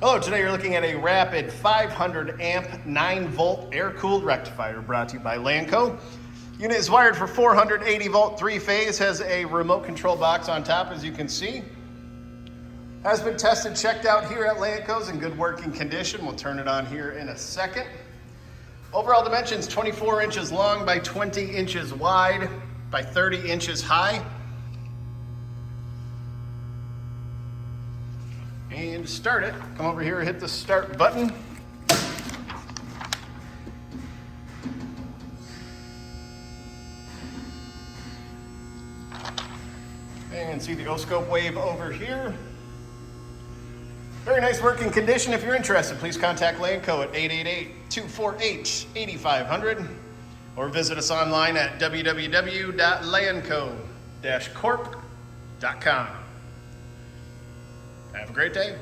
Hello, today you're looking at a rapid 500 amp 9-volt air-cooled rectifier brought to you by Lanco. Unit is wired for 480 volt 3-phase, has a remote control box on top as you can see. Has been tested, checked out here at Lanco's in good working condition. We'll turn it on here in a second. Overall dimensions 24 inches long by 20 inches wide by 30 inches high. And to start it, come over here, hit the start button. And see the O-scope wave over here. Very nice working condition. If you're interested, please contact Lanco at 888-248-8500 or visit us online at www.lanco-corp.com. Have a great day.